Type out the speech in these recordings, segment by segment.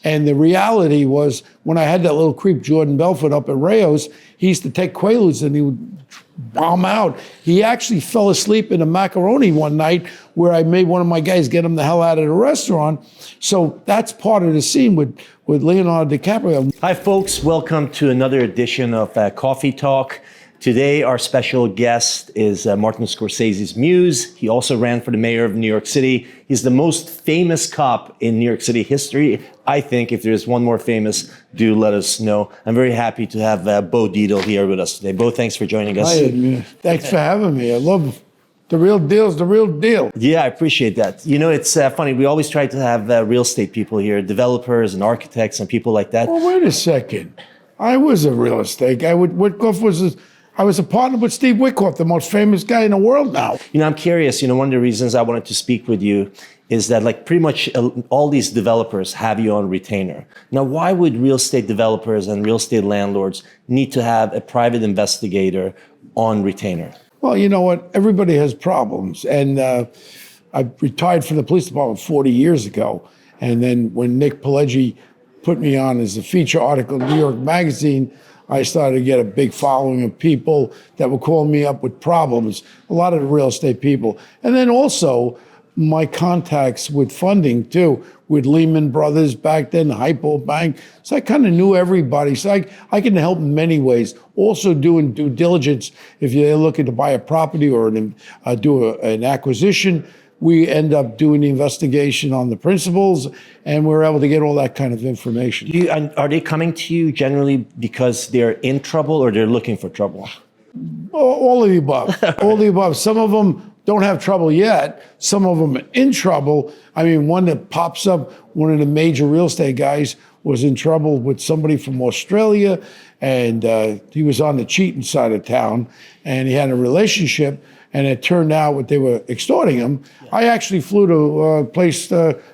And the reality was, when I had that little creep, Jordan Belfort, up at Rayo's, he used to take Quaaludes and he would bomb out. He actually fell asleep in a macaroni one night where I made one of my guys get him the hell out of the restaurant. So that's part of the scene with Leonardo DiCaprio. Hi, folks. Welcome to another edition of Coffee Talk. Today, our special guest is Martin Scorcese's muse. He also ran for the mayor of New York City. He's the most famous cop in New York City history. I think if there's one more famous, do let us know. I'm very happy to have Bo Dietl here with us today. Bo, thanks for joining us. Hi, thanks for having me. I love the real deal's the real deal. Yeah, I appreciate that. You know, it's funny. We always try to have real estate people here, developers and architects and people like that. Well, wait a second. I was a real estate guy. I was a partner with Steve Witkoff, the most famous guy in the world now. You know, I'm curious, one of the reasons I wanted to speak with you is that like pretty much all these developers have you on retainer. Now, why would real estate developers and real estate landlords need to have a private investigator on retainer? Well, you know what? Everybody has problems. And I retired from the police department 40 years ago. And then when Nick Pileggi put me on as a feature article in New York Magazine, I started to get a big following of people that were calling me up with problems, a lot of the real estate people. And then also my contacts with funding too, with Lehman Brothers back then, Hypo Bank. So I kind of knew everybody. So I can help in many ways. Also doing due diligence if you're looking to buy a property or do an acquisition. We end up doing the investigation on the principals, and we're able to get all that kind of information. Are they coming to you generally because they're in trouble or they're looking for trouble? All of the above. All of the above. Some of them don't have trouble yet. Some of them are in trouble. I mean, one that pops up, one of the major real estate guys was in trouble with somebody from Australia, and he was on the cheating side of town, and he had a relationship. And it turned out what they were extorting him. Yeah. I actually flew to a place,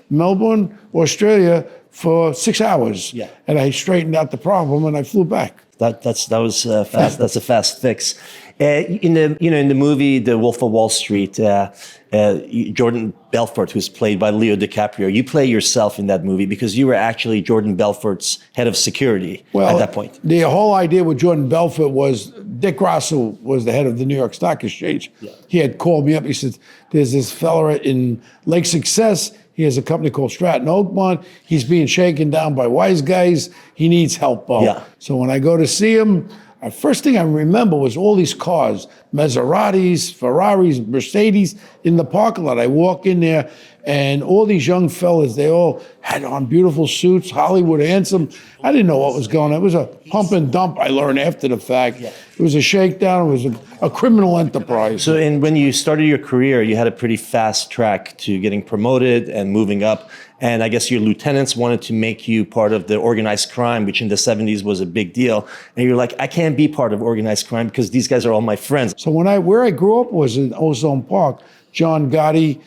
Melbourne, Australia, for 6 hours. Yeah. And I straightened out the problem and I flew back. That was fast. That's a fast fix. In the movie The Wolf of Wall Street, Jordan Belfort, who's played by Leo DiCaprio, you play yourself in that movie because you were actually Jordan Belfort's head of security at that point. The whole idea with Jordan Belfort was Dick Grasso was the head of the New York Stock Exchange. Yeah. He had called me up. He said, "There's this fella in Lake Success. He has a company called Stratton Oakmont. He's being shaken down by wise guys. He needs help, Bo." Yeah. So when I go to see him, the first thing I remember was all these cars, Maseratis, Ferraris, Mercedes in the parking lot. I walk in there and all these young fellas, they all had on beautiful suits, Hollywood handsome. I didn't know what was going on. It was a pump and dump, I learned after the fact. Yeah. It was a shakedown. It was a criminal enterprise. So when you started your career, you had a pretty fast track to getting promoted and moving up. And I guess your lieutenants wanted to make you part of the organized crime, which in the 70s was a big deal. And you're like, I can't be part of organized crime because these guys are all my friends. So where I grew up was in Ozone Park. John Gotti,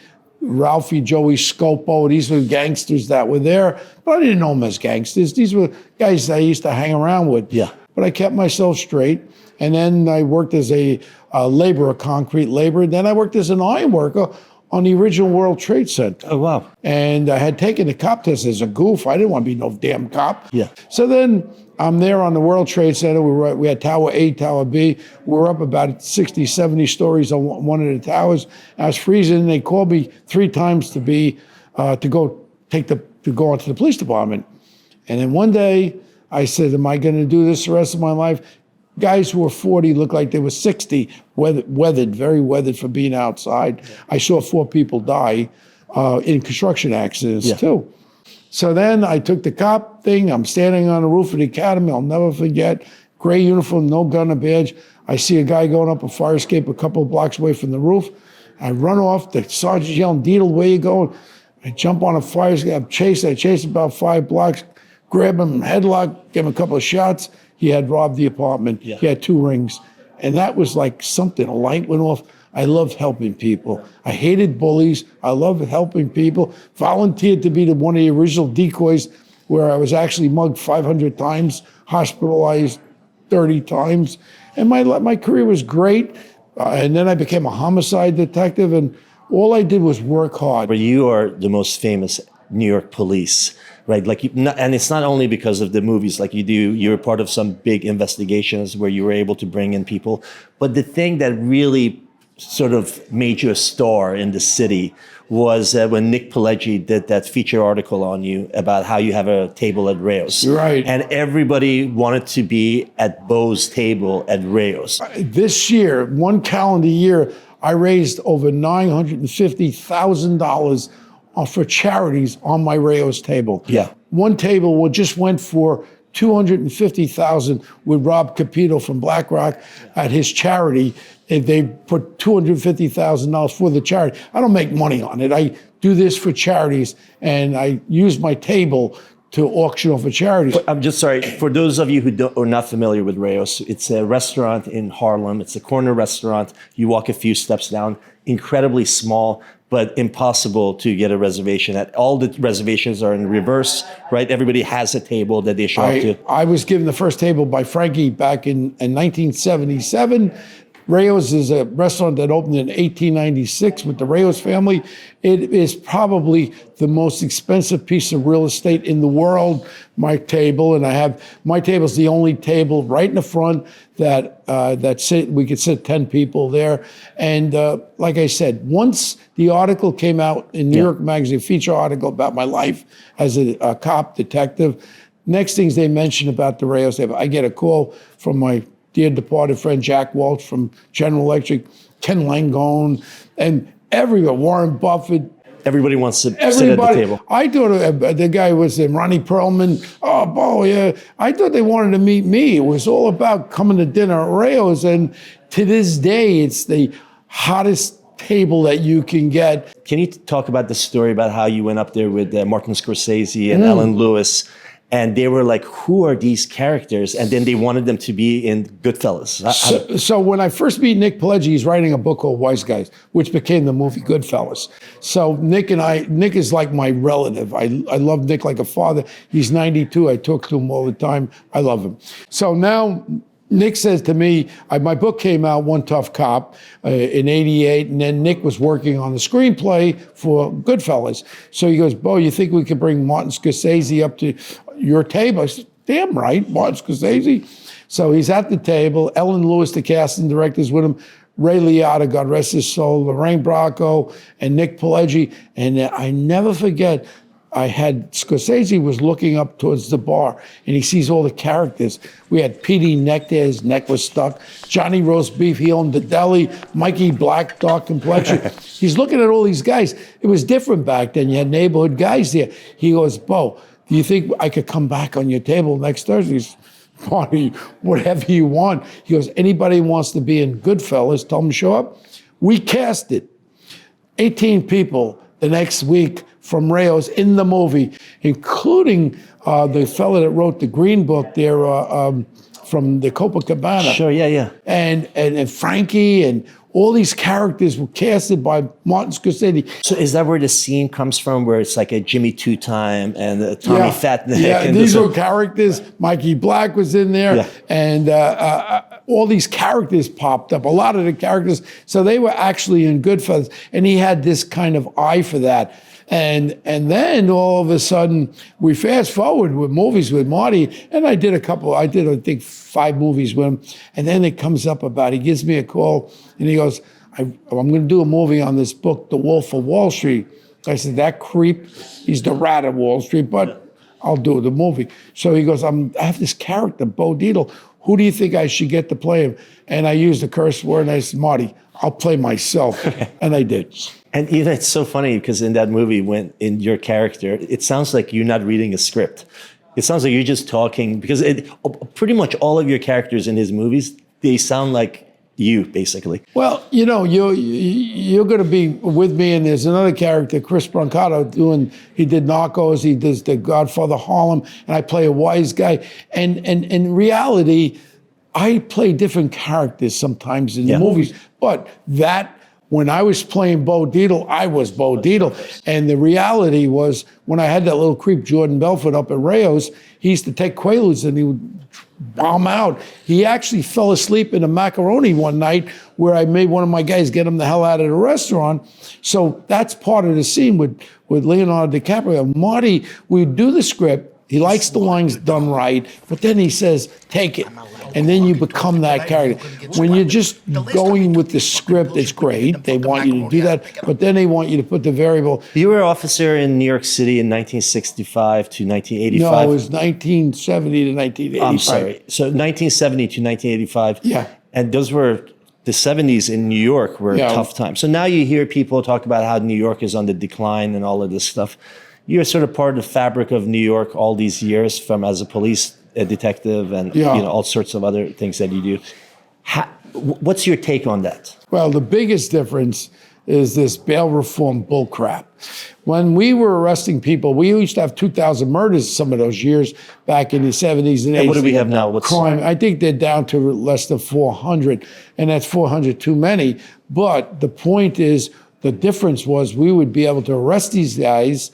Ralphie, Joey Scopo, these were gangsters that were there. But I didn't know them as gangsters. These were guys that I used to hang around with. Yeah. But I kept myself straight. And then I worked as a laborer, concrete laborer. Then I worked as an iron worker on the original World Trade Center. Oh, wow. And I had taken the cop test as a goof. I didn't want to be no damn cop. Yeah. So then I'm there on the World Trade Center. We had Tower A, Tower B. We were up about 60, 70 stories on one of the towers. I was freezing. They called me 3 times to go onto the police department. And then one day I said, am I going to do this the rest of my life? Guys who were 40 looked like they were 60, weathered, very weathered for being outside. Yeah. I saw 4 people die in construction accidents too. So then I took the cop thing. I'm standing on the roof of the academy. I'll never forget. Gray uniform, no gun or badge. I see a guy going up a fire escape a couple of blocks away from the roof. I run off. The sergeant's yelling, "Dietl, where you going?" I jump on a fire escape. I chase about 5 blocks, grab him, headlock, give him a couple of shots. He had robbed the apartment. Yeah. He had 2 rings. And that was like something, a light went off. I loved helping people. I hated bullies. I loved helping people. Volunteered to be one of the original decoys where I was actually mugged 500 times, hospitalized 30 times. And my career was great. And then I became a homicide detective, and all I did was work hard. But you are the most famous New York police, right? Like, and it's not only because of the movies, like you're part of some big investigations where you were able to bring in people. But the thing that really sort of made you a star in the city was when Nick Pileggi did that feature article on you about how you have a table at Rayo's. Right. And everybody wanted to be at Bo's table at Rayo's. This year, one calendar year, I raised over $950,000 for charities on my Rayo's table. Yeah. One table just went for $250,000 with Rob Capito from BlackRock at his charity. They put $250,000 for the charity. I don't make money on it. I do this for charities, and I use my table to auction off for charities. I'm just sorry, for those of you who are not familiar with Rayo's, it's a restaurant in Harlem. It's a corner restaurant. You walk a few steps down, incredibly small, but impossible to get a reservation at. All the reservations are in reverse, right? Everybody has a table that they show up to. I was given the first table by Frankie back in 1977. Rayo's is a restaurant that opened in 1896 with the Rayo's family. It is probably the most expensive piece of real estate in the world, my table. And my table's the only table right in the front that we could sit 10 people there. And like I said, once the article came out in New York Magazine, a feature article about my life as a cop detective, next things they mentioned about the Rayo's table, I get a call from my dear departed friend Jack Welch from General Electric, Ken Langone, and everyone, Warren Buffett. Everybody wants to sit at the table. I thought the guy was Ronnie Perlman. Oh, Bo, yeah. I thought they wanted to meet me. It was all about coming to dinner at Rayo's, and to this day, it's the hottest table that you can get. Can you talk about the story about how you went up there with Martin Scorcese and Ellen Lewis? And they were like, who are these characters? And then they wanted them to be in GOODFELLAS. So when I first meet Nick Pileggi, he's writing a book called Wise Guys, which became the movie GOODFELLAS. So Nick is like my relative. I love Nick like a father. He's 92. I talk to him all the time. I love him. So now Nick says to me, my book came out, One Tough Cop, in '88, and then Nick was working on the screenplay for GOODFELLAS. So he goes, Bo, you think we could bring Martin Scorcese up to your table? I said, damn right, Martin Scorsese. So he's at the table. Ellen Lewis, the casting director's with him. Ray Liotta, God rest his soul, Lorraine Bracco, and Nick Pileggi. And I never forget, Scorsese was looking up towards the bar, and he sees all the characters. We had P.D. Neck there, his neck was stuck. Johnny Roast Beef, he owned the deli. Mikey Black, dark complexion. He's looking at all these guys. It was different back then. You had neighborhood guys there. He goes, Bo, do you think I could come back on your table next Thursday? Marty, whatever you want. He goes, anybody who wants to be in GOODFELLAS, tell them to show up. We cast it. 18 people the next week from Rayo's in the movie, including the fella that wrote the Green Book there from the Copacabana. Sure, yeah. And Frankie and all these characters were casted by Martin Scorsese. So is that where the scene comes from, where it's like a Jimmy Two-Time and Tommy Fatneck? Yeah, these were characters. Mikey Black was in there, and all these characters popped up, a lot of the characters. So they were actually in GOODFELLAS, and he had this kind of eye for that. And then all of a sudden, we fast forward with movies with Marty, and I did I think 5 movies with him. And then it comes up he gives me a call, and he goes, I'm going to do a movie on this book, The Wolf of Wall Street. I said, that creep, he's the rat of Wall Street, but I'll do the movie. So he goes, I have this character, Bo Dietl. Who do you think I should get to play him? And I used a curse word, and I said, Marty, I'll play myself. And I did. And it's so funny because in that movie, in your character, it sounds like you're not reading a script. It sounds like you're just talking, because pretty much all of your characters in his movies, they sound like you, basically. Well, you're going to be with me, and there's another character, Chris Brancato, he did Narcos, he does The Godfather Harlem, and I play a wise guy. And in reality, I play different characters sometimes in the movies, but that When I was playing Bo Dietl, I was Bo Dietl. And the reality was, when I had that little creep, Jordan Belfort, up at Rayo's, he used to take Quaaludes and he would bomb out. He actually fell asleep in a macaroni one night where I made one of my guys get him the hell out of the restaurant. So that's part of the scene with Leonardo DiCaprio. Marty, we do the script. He likes the lines done right, but then he says, take it. And then you become that character. When you're just going with the script, it's great. They want you to do that, but then they want you to put the variable. You were an officer in New York City in 1965 to 1985. No, it was 1970 to 1985. I'm sorry. So 1970 to 1985. Yeah. And those were the 70s in New York were a tough time. So now you hear people talk about how New York is on the decline and all of this stuff. You're sort of part of the fabric of New York all these years, from as a police detective and all sorts of other things that you do. What's your take on that? Well, the biggest difference is this bail reform bullcrap. When we were arresting people, we used to have 2,000 murders some of those years back in the 70s and 80s. And what do we have now? What's crime? I think they're down to less than 400, and that's 400 too many. But the point is, the difference was we would be able to arrest these guys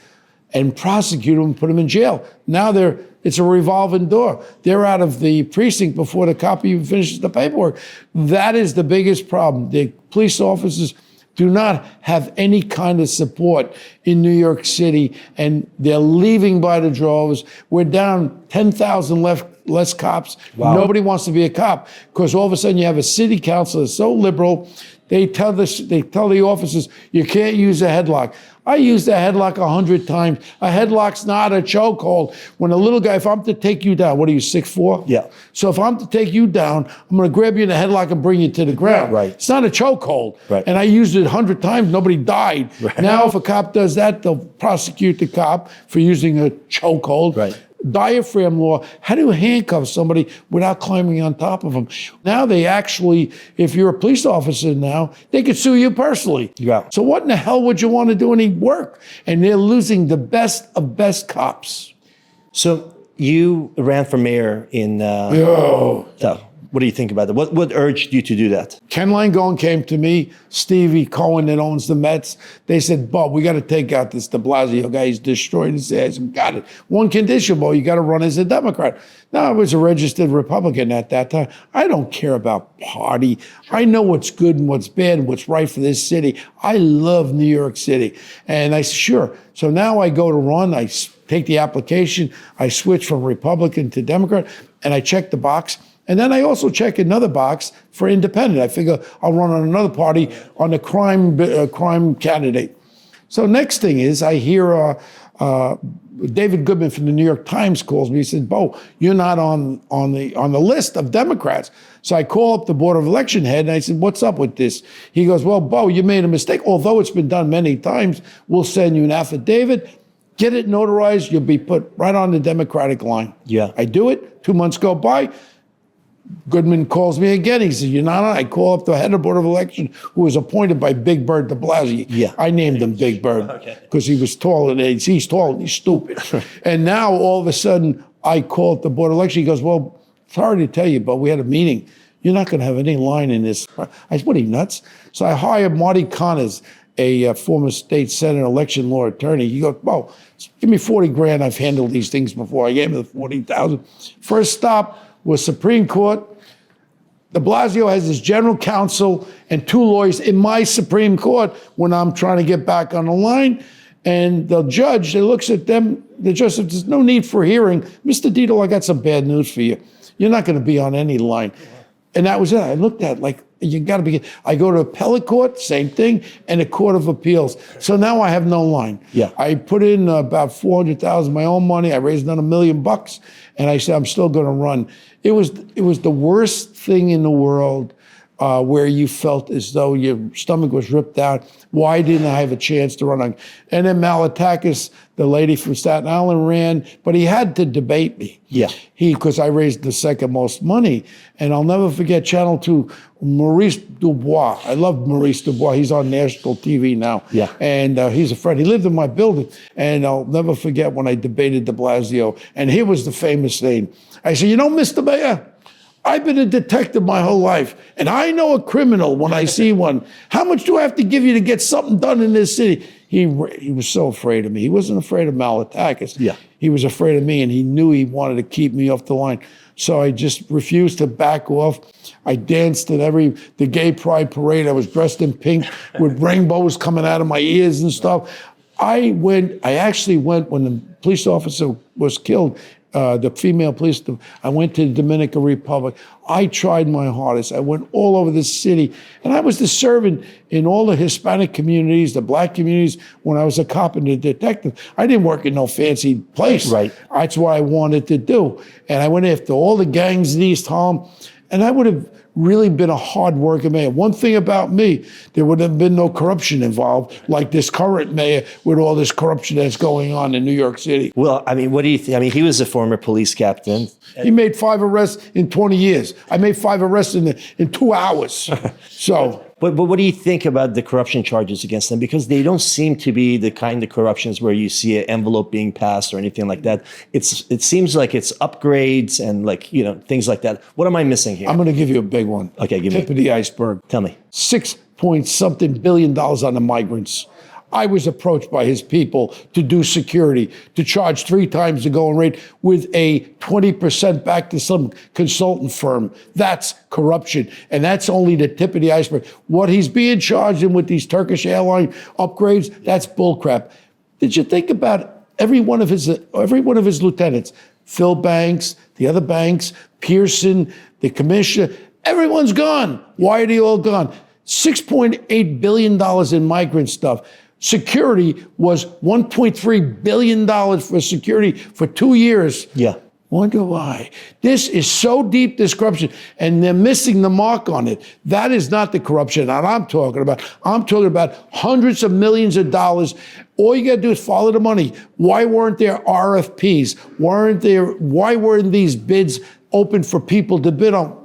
and prosecute them and put them in jail. Now it's a revolving door. They're out of the precinct before the cop even finishes the paperwork. That is the biggest problem. The police officers do not have any kind of support in New York City, and they're leaving by the droves. We're down 10,000 less cops. Wow. Nobody wants to be a cop, because all of a sudden you have a city council that's so liberal. They tell the officers, you can't use a headlock. I used a headlock 100 times. A headlock's not a chokehold. When a little guy, if I'm to take you down, what are you, 6'4"? Yeah. So if I'm to take you down, I'm going to grab you in a headlock and bring you to the ground. Right. It's not a chokehold. Right. And I used it 100 times, nobody died. Right. Now if a cop does that, they'll prosecute the cop for using a chokehold. Right. Diaphragm law. How do you handcuff somebody without climbing on top of them? Now they actually, if you're a police officer now, they could sue you personally. Yeah. So what in the hell would you want to do any work? And they're losing the best of best cops. So you ran for mayor in, so what do you think about that? What urged you to do that? Ken Langone came to me, Stevie Cohen that owns the Mets. They said, Bob, we got to take out this de Blasio guy. He's destroyed his ass. Got it. One condition, Bo, you got to run as a Democrat. Now, I was a registered Republican at that time. I don't care about party. I know what's good and what's bad and what's right for this city. I love New York City. And I said, sure. So now I go to run. I take the application. I switch from Republican to Democrat, and I check the box. And then I also check another box for independent. I figure I'll run on another party on the crime candidate. So next thing is I hear David Goodman from the New York Times calls me. He said, Bo, you're not on the list of Democrats. So I call up the Board of Election head and I said, what's up with this? He goes, well, Bo, you made a mistake. Although it's been done many times, we'll send you an affidavit. Get it notarized. You'll be put right on the Democratic line. Yeah. I do it. 2 months go by. Goodman calls me again. He says, you're not on. I call up the head of the Board of Election, who was appointed by Big Bird de Blasio. Yeah. I named him Big Bird because he was tall and he's tall and he's stupid. And now all of a sudden I call up the Board of Election. He goes, well, sorry to tell you, but we had a meeting. You're not going to have any line in this. I said, what are you, nuts? So I hired Marty Connors, a former state senate election law attorney. He goes, Bo, give me 40 grand. I've handled these things before. I gave him the 40,000. First stop was Supreme Court. De Blasio has his general counsel and 2 lawyers in my Supreme Court when I'm trying to get back on the line. And the judge, they looks at them, the judge says, there's no need for hearing. Mr. Dietl, I got some bad news for you. You're not going to be on any line. And that was it. I looked at it like, you got to be. I go to appellate court, same thing, and a court of appeals. So now I have no line. Yeah. I put in about 400,000 my own money. I raised another $1 million, and I said I'm still going to run. It was the worst thing in the world, where you felt as though your stomach was ripped out. Why didn't I have a chance to run on? And then Malatakis, the lady from Staten Island, ran, but he had to debate me. Yeah. Because I raised the second most money. And I'll never forget Channel 2, Maurice Dubois. I love Maurice Dubois. He's on national TV now. Yeah. And he's a friend. He lived in my building. And I'll never forget when I debated de Blasio. And here was the famous thing. I said, you know, Mr. Mayor, I've been a detective my whole life, and I know a criminal when I see one. How much do I have to give you to get something done in this city? He was so afraid of me. He wasn't afraid of Malatakis. Yeah. He was afraid of me, and he knew he wanted to keep me off the line. So I just refused to back off. I danced at the gay pride parade. I was dressed in pink with rainbows coming out of my ears and stuff. I actually went when the police officer was killed, the female police, I went to the Dominican Republic. I tried my hardest. I went all over the city, and I was the servant in all the Hispanic communities, the black communities, when I was a cop and a detective. I didn't work in no fancy place. Right. That's what I wanted to do. And I went after all the gangs in East Harlem, and I would have really been a hard-working mayor. One thing about me, there would have been no corruption involved, like this current mayor with all this corruption that's going on in New York City. Well, I mean, what do you think? I mean, he was a former police captain. He made 5 arrests in 20 years. I made 5 arrests in 2 hours. So. But what do you think about the corruption charges against them? Because they don't seem to be the kind of corruptions where you see an envelope being passed or anything like that. It seems like it's upgrades and things like that. What am I missing here? I'm going to give you a big one. Okay, give me. Tip of the iceberg. Tell me. $6-point-something billion on the migrants. I was approached by his people to do security, to charge 3 times the going rate with a 20% back to some consultant firm. That's corruption. And that's only the tip of the iceberg. What he's being charged in with these Turkish airline upgrades, that's bullcrap. Did you think about every one of his lieutenants, Phil Banks, the other Banks, Pearson, the commissioner, everyone's gone. Why are they all gone? $6.8 billion in migrant stuff. Security was $1.3 billion for security for 2 years. Yeah. Wonder why. This is so deep, this corruption, and they're missing the mark on it. That is not the corruption that I'm talking about. I'm talking about hundreds of millions of dollars. All you got to do is follow the money. Why weren't there RFPs? Why weren't these bids open for people to bid on?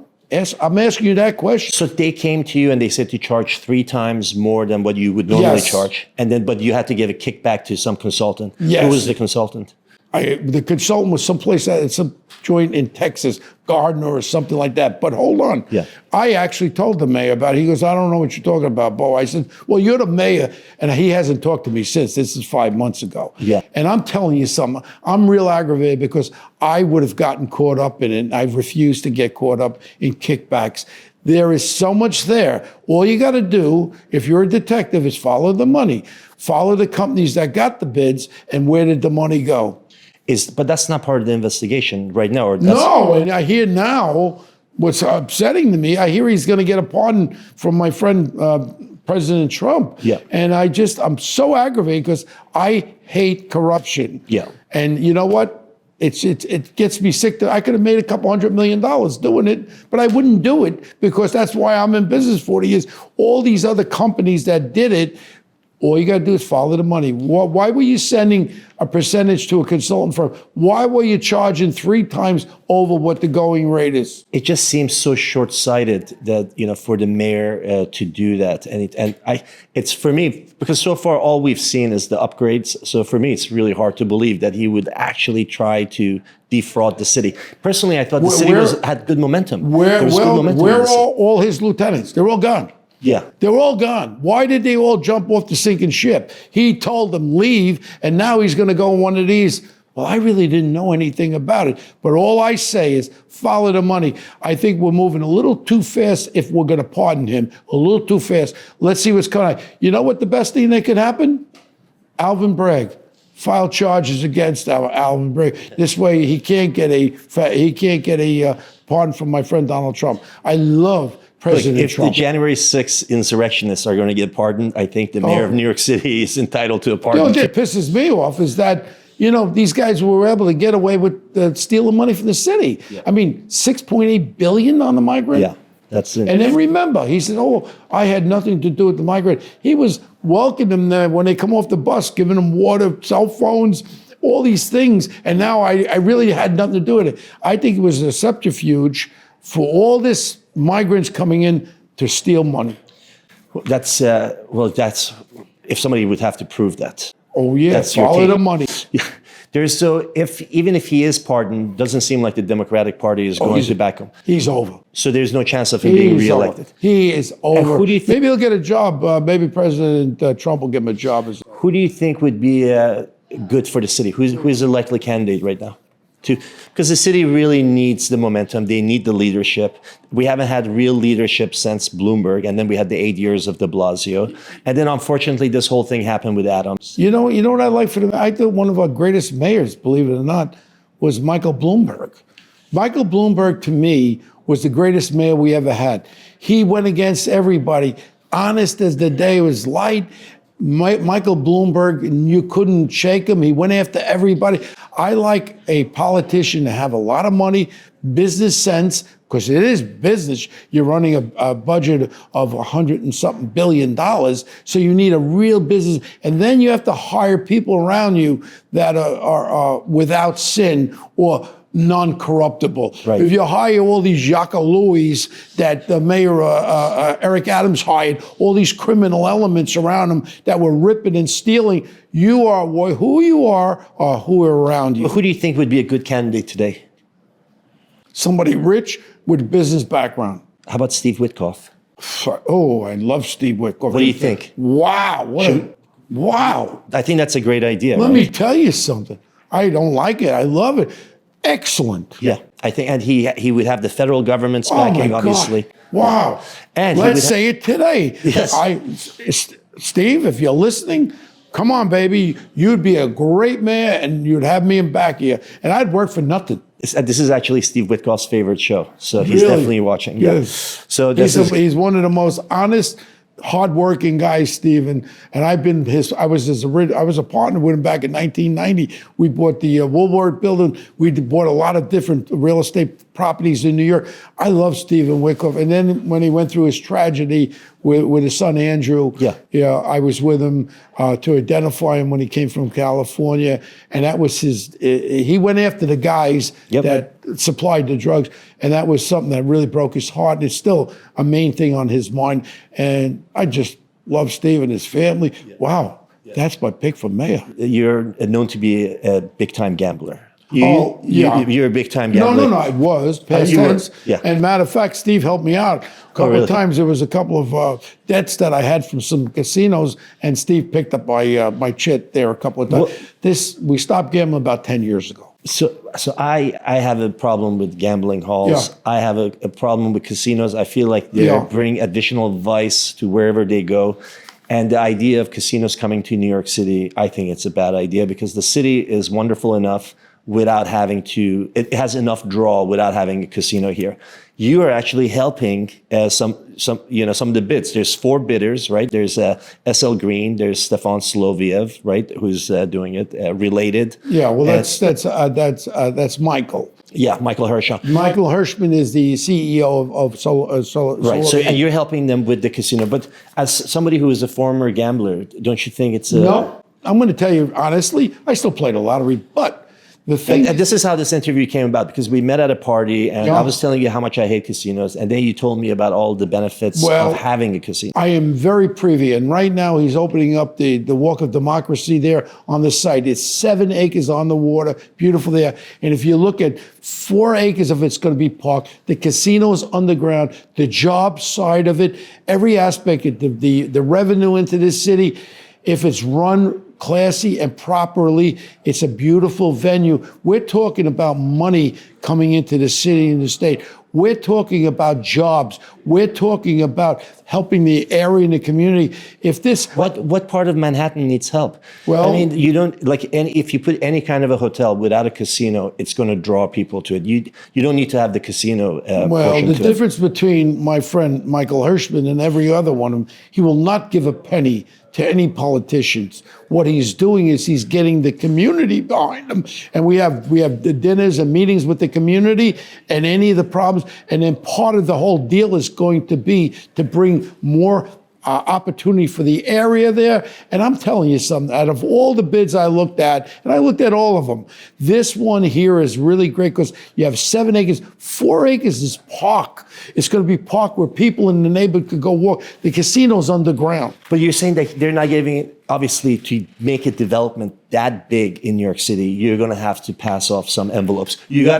I'm asking you that question. So they came to you and they said to charge 3 times more than what you would normally charge, but you had to give a kickback to some consultant. Yes. Who was the consultant? The consultant was someplace at some joint in Texas, Garner or something like that. But hold on. Yeah. I actually told the mayor about it. He goes, I don't know what you're talking about, Bo. I said, well, you're the mayor. And he hasn't talked to me since. This is 5 months ago. Yeah. And I'm telling you something. I'm real aggravated because I would have gotten caught up in it. And I refused to get caught up in kickbacks. There is so much there. All you got to do, if you're a detective, is follow the money. Follow the companies that got the bids and where did the money go. But that's not part of the investigation right now. Or no, and I hear now what's upsetting to me. I hear he's going to get a pardon from my friend President Trump. Yeah. And I'm so aggravated because I hate corruption. Yeah. And you know what? It gets me sick. I could have made a couple $100 million doing it, but I wouldn't do it because that's why I'm in business 40 years. All these other companies that did it, all you got to do is follow the money. Why were you sending a percentage to a consultant firm? Why were you charging 3 times over what the going rate is? It just seems so short-sighted that, for the mayor to do that. It's for me, because so far all we've seen is the upgrades. So for me, it's really hard to believe that he would actually try to defraud the city. Personally, I thought the city had good momentum. Where are all his lieutenants? They're all gone. Yeah. They're all gone. Why did they all jump off the sinking ship? He told them leave, and now he's going to go on one of these. Well, I really didn't know anything about it. But all I say is follow the money. I think we're moving a little too fast if we're going to pardon him. A little too fast. Let's see what's coming. You know what the best thing that could happen? Alvin Bragg. File charges against Alvin Bragg. This way he can't get a pardon from my friend Donald Trump. I love President Trump. If the January 6th insurrectionists are going to get pardoned, I think the mayor of New York City is entitled to a pardon. You know what pisses me off is that, these guys were able to get away with stealing money from the city. Yeah. I mean, $6.8 billion on the migrant. Yeah, that's it. And then remember, he said, I had nothing to do with the migrant. He was welcoming them when they come off the bus, giving them water, cell phones, all these things. And now I really had nothing to do with it. I think it was a subterfuge for all this migrants coming in to steal money. That's if somebody would have to prove that. Oh yeah, that's follow the money. Even if he is pardoned, doesn't seem like the Democratic Party is going to back him. He's over. So there's no chance of him being reelected. He is over. Who do you Maybe he'll get a job. Maybe President Trump will give him a job. Who do you think would be good for the city? Who's a likely candidate right now? Because the city really needs the momentum. They need the leadership. We haven't had real leadership since Bloomberg, and then we had the 8 years of de Blasio. And then unfortunately, this whole thing happened with Adams. You know what I like for them? I thought one of our greatest mayors, believe it or not, was Michael Bloomberg. Michael Bloomberg, to me, was the greatest mayor we ever had. He went against everybody, honest as the day was light. Michael Bloomberg, you couldn't shake him. He went after everybody. I like a politician to have a lot of money, business sense, because it is business. You're running a budget of $100 and something billion. So you need a real business. And then you have to hire people around you that are without sin or non-corruptible. Right. If you hire all these Jacques Louis that the mayor Eric Adams hired, all these criminal elements around him that were ripping and stealing, you are who you are or who are around you. Well, who do you think would be a good candidate today? Somebody rich with a business background. How about Steve Witkoff? Oh, I love Steve Witkoff. What do you think? Wow. Wow. I think that's a great idea. Let me tell you something. I don't like it. I love it. Excellent. Yeah, I think, and he would have the federal government's backing, obviously. Wow. And let's say it today. Yes. Steve, if you're listening, come on, baby. You'd be a great mayor, and you'd have me in back of you, and I'd work for nothing. This is actually Steve Witkoff's favorite show, so he's definitely watching. Yeah. Yes. So he's one of the most honest, hardworking guys, Steve, and I've been I was a partner with him back in 1990. We bought the Woolworth building. We bought a lot of different real estate properties in New York. I love Stephen Witkoff. And then when he went through his tragedy with his son Andrew, I was with him to identify him when he came from California, and that was he went after the guys that supplied the drugs, and that was something that really broke his heart. And it's still a main thing on his mind. And I just love Steve and his family. Wow, that's my pick for mayor. You're known to be a big-time gambler. You're a big-time gambler. No, I was past tense. Yeah. And matter of fact, Steve helped me out a couple of times. There was a couple of debts that I had from some casinos, and Steve picked up my chit there a couple of times. We stopped gambling about 10 years ago. So I have a problem with gambling halls. Yeah. I have a problem with casinos. I feel like they bring additional vice to wherever they go. And the idea of casinos coming to New York City, I think it's a bad idea, because the city is wonderful enough without having to, it has enough draw without having a casino here. You are actually helping some of the bids. There's 4 bidders, right? There's SL Green, there's Stefan Sloviev, right, who's doing it, Related. Yeah, well, that's Michael. Yeah, Michael Hirschman. Michael Hirschman is the CEO of Right, so and you're helping them with the casino. But as somebody who is a former gambler, don't you think it's No, I'm going to tell you honestly, I still play the lottery, but the thing... And this is how this interview came about, because we met at a party, and I was telling you how much I hate casinos, and then you told me about all the benefits of having a casino. I am very privy, and right now he's opening up the Walk of Democracy there on the site. It's 7 acres on the water, beautiful there. And if you look at 4 acres of it's going to be parked, the casino's underground, the job side of it, every aspect of the revenue into this city, if it's run classy and properly, it's a beautiful venue. We're talking about money coming into the city and the state. We're talking about jobs. We're talking about helping the area and the community. If this... What part of Manhattan needs help? Well, I mean, you don't, if you put any kind of a hotel without a casino, it's going to draw people to it. You don't need to have the casino portion the to difference between my friend Michael Hirschman and every other one, he will not give a penny to any politicians. What he's doing is he's getting the community behind him. And we have the dinners and meetings with the community and any of the problems. And then part of the whole deal is going to be to bring more opportunity for the area there. And I'm telling you something, out of all the bids I looked at, and I looked at all of them, this one here is really great because you have 7 acres, 4 acres is park. It's going to be park where people in the neighborhood could go walk. The casino's underground. But you're saying that they're not giving obviously, to make a development that big in New York City, you're going to have to pass off some envelopes. No.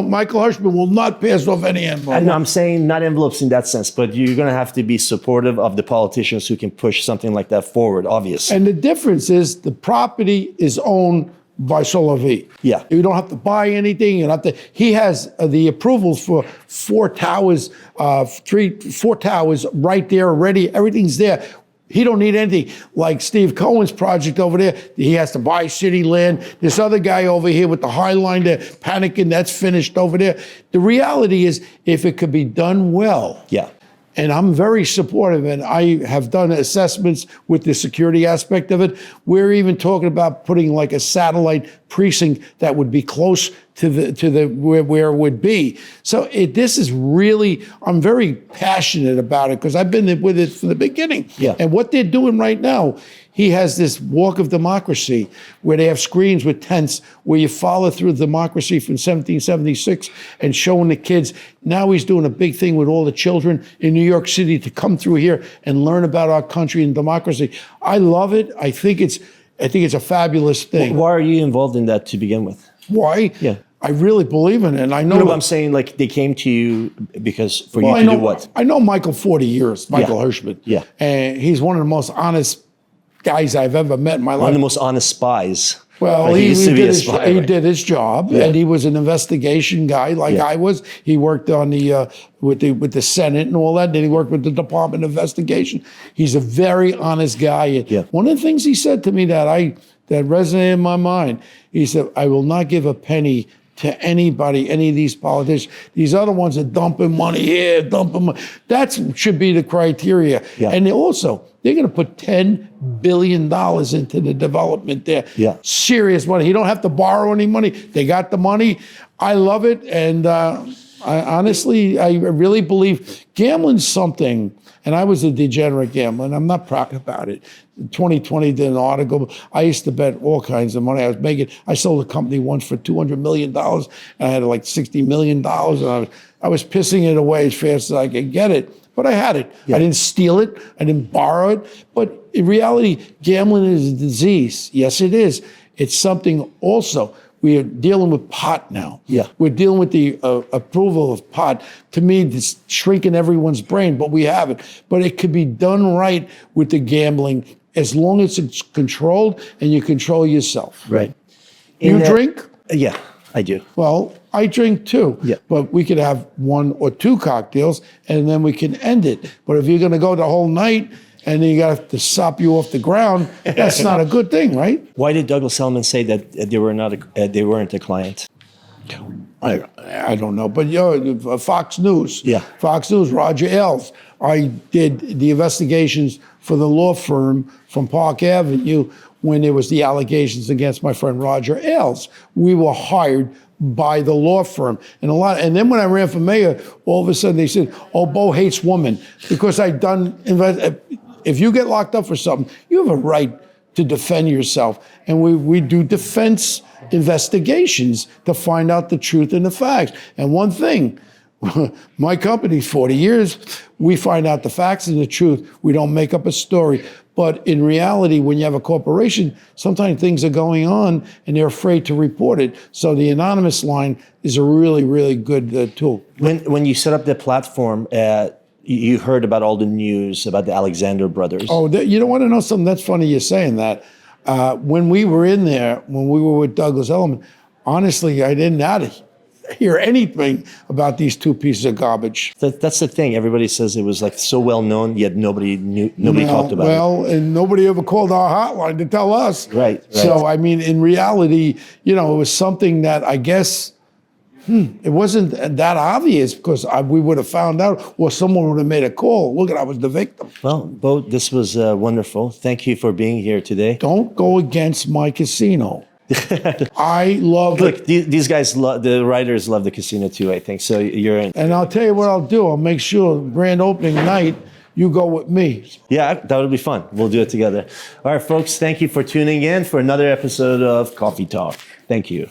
Michael Hirschman will not pass off any envelope. No, I'm saying not envelopes in that sense, but you're going to have to be supportive of the politicians who can push something like that forward, obviously. And the difference is the property is owned by Solovi. Yeah. You don't have to buy anything. You don't have to. He has the approvals for 4 towers, 4 towers right there already. Everything's there. He don't need anything. Like Steve Cohen's project over there, he has to buy city land. This other guy over here with the High Line there, panicking, that's finished over there. The reality is, if it could be done well, Yeah. and I'm very supportive, and I have done assessments with the security aspect of it. We're even talking about putting like a satellite precinct that would be close to the where it would be. So this is really, I'm very passionate about it because I've been with it from the beginning. Yeah. And what they're doing right now, he has this walk of democracy where they have screens with tents where you follow through democracy from 1776 and showing the kids. Now he's doing a big thing with all the children in New York City to come through here and learn about our country and democracy. I love it. I think it's a fabulous thing. Why are you involved in that to begin with? Why? Yeah. I really believe in it. And I know. No, I'm saying like they came to you because for you Well, to do what? I know Michael 40 years, Michael Hirschman. Yeah. And he's one of the most honest guys I've ever met in my life. One of the most honest spies. Well, Like, he used to be a spy, he right? did his job, Yeah. and he was an investigation guy like I was. He worked on the with the Senate and all that. Then he worked with the Department of Investigation. He's a very honest guy. Yeah. One of the things he said to me that resonated in my mind, he said, "I will not give a penny to anybody, any of these politicians. These other ones are dumping money here, dumping money." That should be the criteria. Yeah. And they're going to put $10 billion into the development there. Yeah. Serious money. You don't have to borrow any money. They got the money. I love it. And I really believe gambling's something. And I was a degenerate gambler, and I'm not proud about it. 2020 did an article. I used to bet all kinds of money. I sold a company once for $200 million, and I had like $60 million, and I was pissing it away as fast as I could get it. But I had it. Yeah. I didn't steal it. I didn't borrow it. But in reality, gambling is a disease. Yes, it is. It's something also. We are dealing with pot now. Yeah. We're dealing with the approval of pot. To me, it's shrinking everyone's brain, but we have it. But it could be done right with the gambling as long as it's controlled and you control yourself. Right. You drink? Yeah, I do. Well, I drink too. Yeah. But we could have 1 or 2 cocktails and then we can end it. But if you're going to go the whole night and then you got to sop you off the ground, that's not a good thing, right? Why did Douglas Elliman say that they weren't a client? I don't know, but Fox News. Yeah. Fox News, Roger Ailes. I did the investigations for the law firm from Park Avenue when there was the allegations against my friend Roger Ailes. We were hired by the law firm. And then when I ran for mayor, all of a sudden they said, "Oh, Bo hates women," because if you get locked up for something, you have a right to defend yourself. And we do defense investigations to find out the truth and the facts. And one thing, my company's 40 years, we find out the facts and the truth. We don't make up a story. But in reality, when you have a corporation, sometimes things are going on and they're afraid to report it. So the anonymous line is a really, really good tool. When you set up the platform, you heard about all the news about the Alexander brothers. Oh, you don't want to know something? That's funny you're saying that. When we were in there, when we were with Douglas Elliman, honestly, I didn't hear anything about these 2 pieces of garbage. That's the thing. Everybody says it was like so well known, yet nobody talked about it. Well, and nobody ever called our hotline to tell us. Right. So, I mean, in reality, it was something that I guess, it wasn't that obvious because we would have found out or someone would have made a call. Look, I was the victim. Well, Bo, this was wonderful. Thank you for being here today. Don't go against my casino. I love Look, it. these guys, the writers love the casino too, I think. So you're in. And I'll tell you what I'll do. I'll make sure grand opening night, you go with me. Yeah, that would be fun. We'll do it together. All right, folks, thank you for tuning in for another episode of Coffee Talk. Thank you.